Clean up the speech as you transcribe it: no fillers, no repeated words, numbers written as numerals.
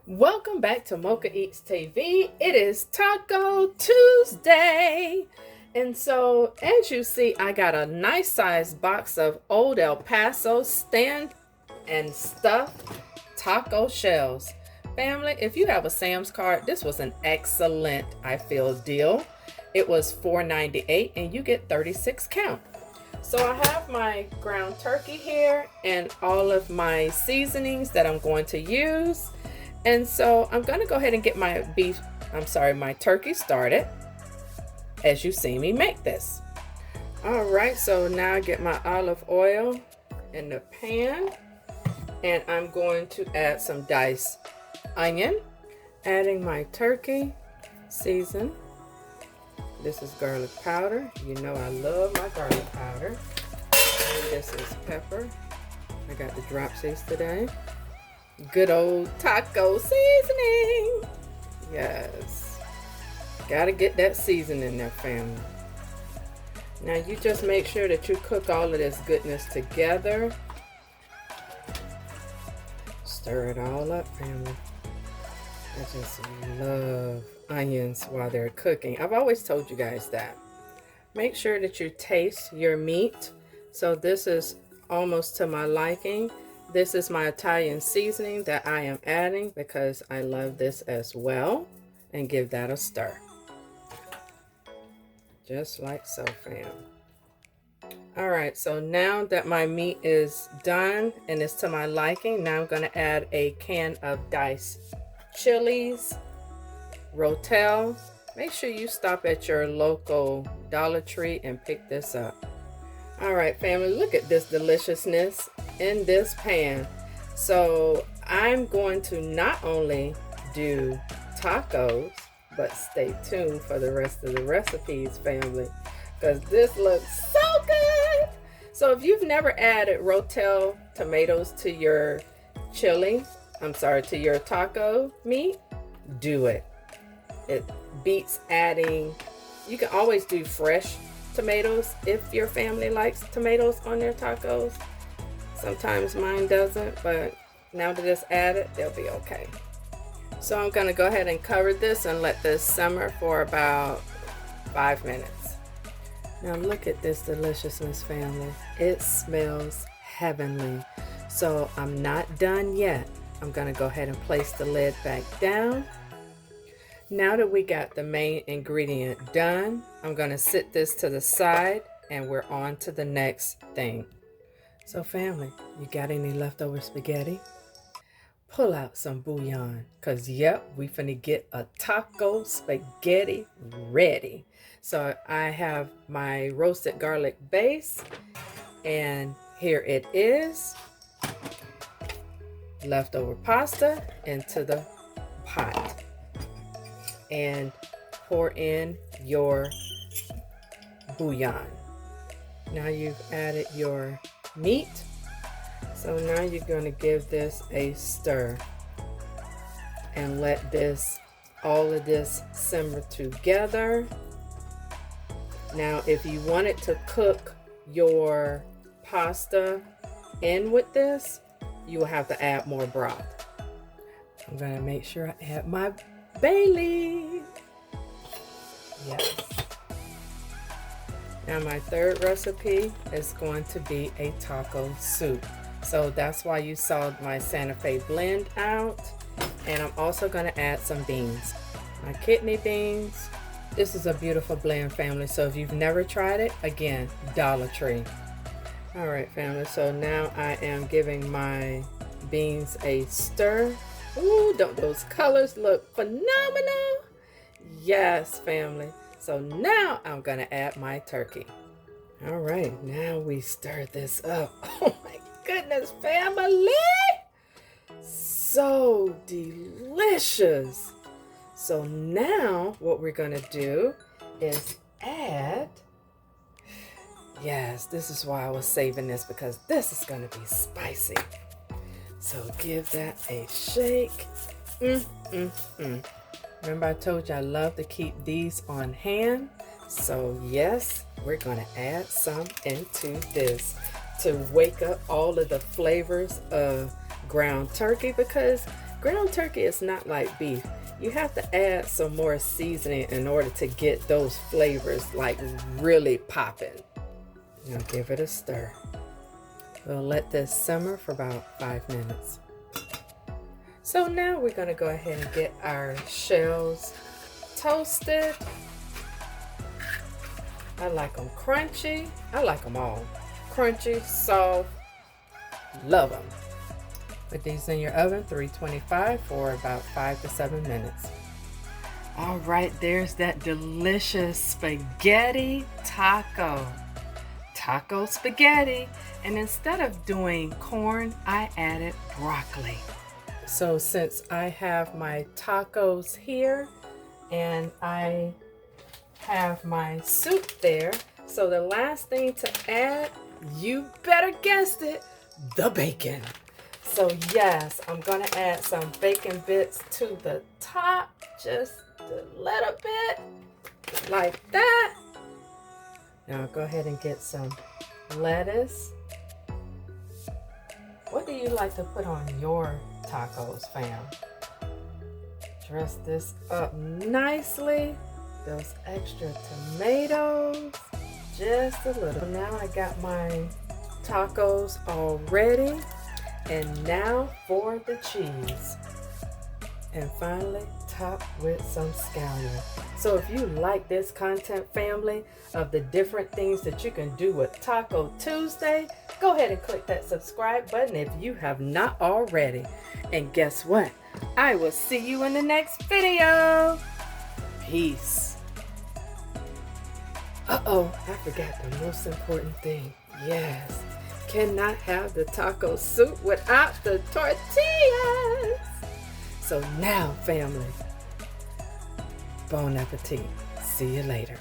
Welcome back to Mocha Eats TV. It is Taco Tuesday. And so, as you see, I got a nice sized box of Old El Paso stand and stuffed taco shells. Family, if you have a Sam's card, this was an excellent, I feel, deal. It was $4.98 and you get 36 count. So I have my ground turkey here and all of my seasonings that I'm going to use. And so I'm going to go ahead and get my turkey started as you see me make this. All right, so now I get my olive oil in the pan and I'm going to add some diced onion, adding my turkey season. This is garlic powder. You know I love my garlic powder. And this is pepper. I got the dropsies today. Good old taco seasoning. Yes. Gotta get that seasoning in there, family. Now you just make sure that you cook all of this goodness together. Stir it all up, family. I just love onions while they're cooking. I've always told you guys that. Make sure that you taste your meat. So this is almost to my liking. This is my Italian seasoning that I am adding because I love this as well. And give that a stir. Just like so, fam. Alright, so now that my meat is done and it's to my liking, now I'm going to add a can of diced chilies, Rotel. Make sure you stop at your local Dollar Tree and pick this up. Alright, family, look at this deliciousness in this pan. So I'm going to not only do tacos, but stay tuned for the rest of the recipes, family, because this looks so good. So if you've never added Rotel tomatoes to your to your taco meat, do it. It beats adding. You can always do fresh tomatoes if your family likes tomatoes on their tacos. Sometimes mine doesn't, but now that it's added, they'll be okay. So I'm going to go ahead and cover this and let this simmer for about 5 minutes. Now look at this deliciousness, family. It smells heavenly. So I'm not done yet. I'm going to go ahead and place the lid back down. Now that we got the main ingredient done, I'm going to sit this to the side and we're on to the next thing. So family, you got any leftover spaghetti? Pull out some bouillon, cause yep, we finna get a taco spaghetti ready. So I have my roasted garlic base, and here it is. Leftover pasta into the pot, and pour in your bouillon. Now you've added your meat. So now you're going to give this a stir and let all of this simmer together. Now if you wanted to cook your pasta in with this, you will have to add more broth. I'm going to make sure I add my bay leaf. Yes. Now my third recipe is going to be a taco soup. So that's why you saw my Santa Fe blend out. And I'm also going to add some beans. My kidney beans. This is a beautiful blend, family. So if you've never tried it, again, Dollar Tree. Alright, family. So now I am giving my beans a stir. Ooh, don't those colors look phenomenal? Yes, family. So now I'm going to add my turkey. Alright, now we stir this up. Oh my goodness, family, so delicious. So now what we're gonna do is add, yes, this is why I was saving this, because this is gonna be spicy. So give that a shake. Remember I told you I love to keep these on hand. So yes, we're gonna add some into this to wake up all of the flavors of ground turkey, because ground turkey is not like beef. You have to add some more seasoning in order to get those flavors like really popping. Now give it a stir. We'll let this simmer for about 5 minutes. So now we're going to go ahead and get our shells toasted. I like them crunchy. I like them all. Crunchy, soft, love them. Put these in your oven, 325 for about 5 to 7 minutes. All right, there's that delicious spaghetti taco. Taco spaghetti. And instead of doing corn, I added broccoli. So since I have my tacos here and I have my soup there, so the last thing to add, you better guessed it, the bacon. So yes, I'm gonna add some bacon bits to the top, just a little bit, like that. Now go ahead and get some lettuce. What do you like to put on your tacos, fam? Dress this up nicely. Those extra tomatoes, just a little. Now I got my tacos all ready. And now for the cheese. And finally, top with some scallion. So if you like this content, family, of the different things that you can do with Taco Tuesday, go ahead and click that subscribe button if you have not already. And guess what? I will see you in the next video. Peace. Uh-oh, I forgot the most important thing. Yes, cannot have the taco soup without the tortillas. So now, family, bon appetit. See you later.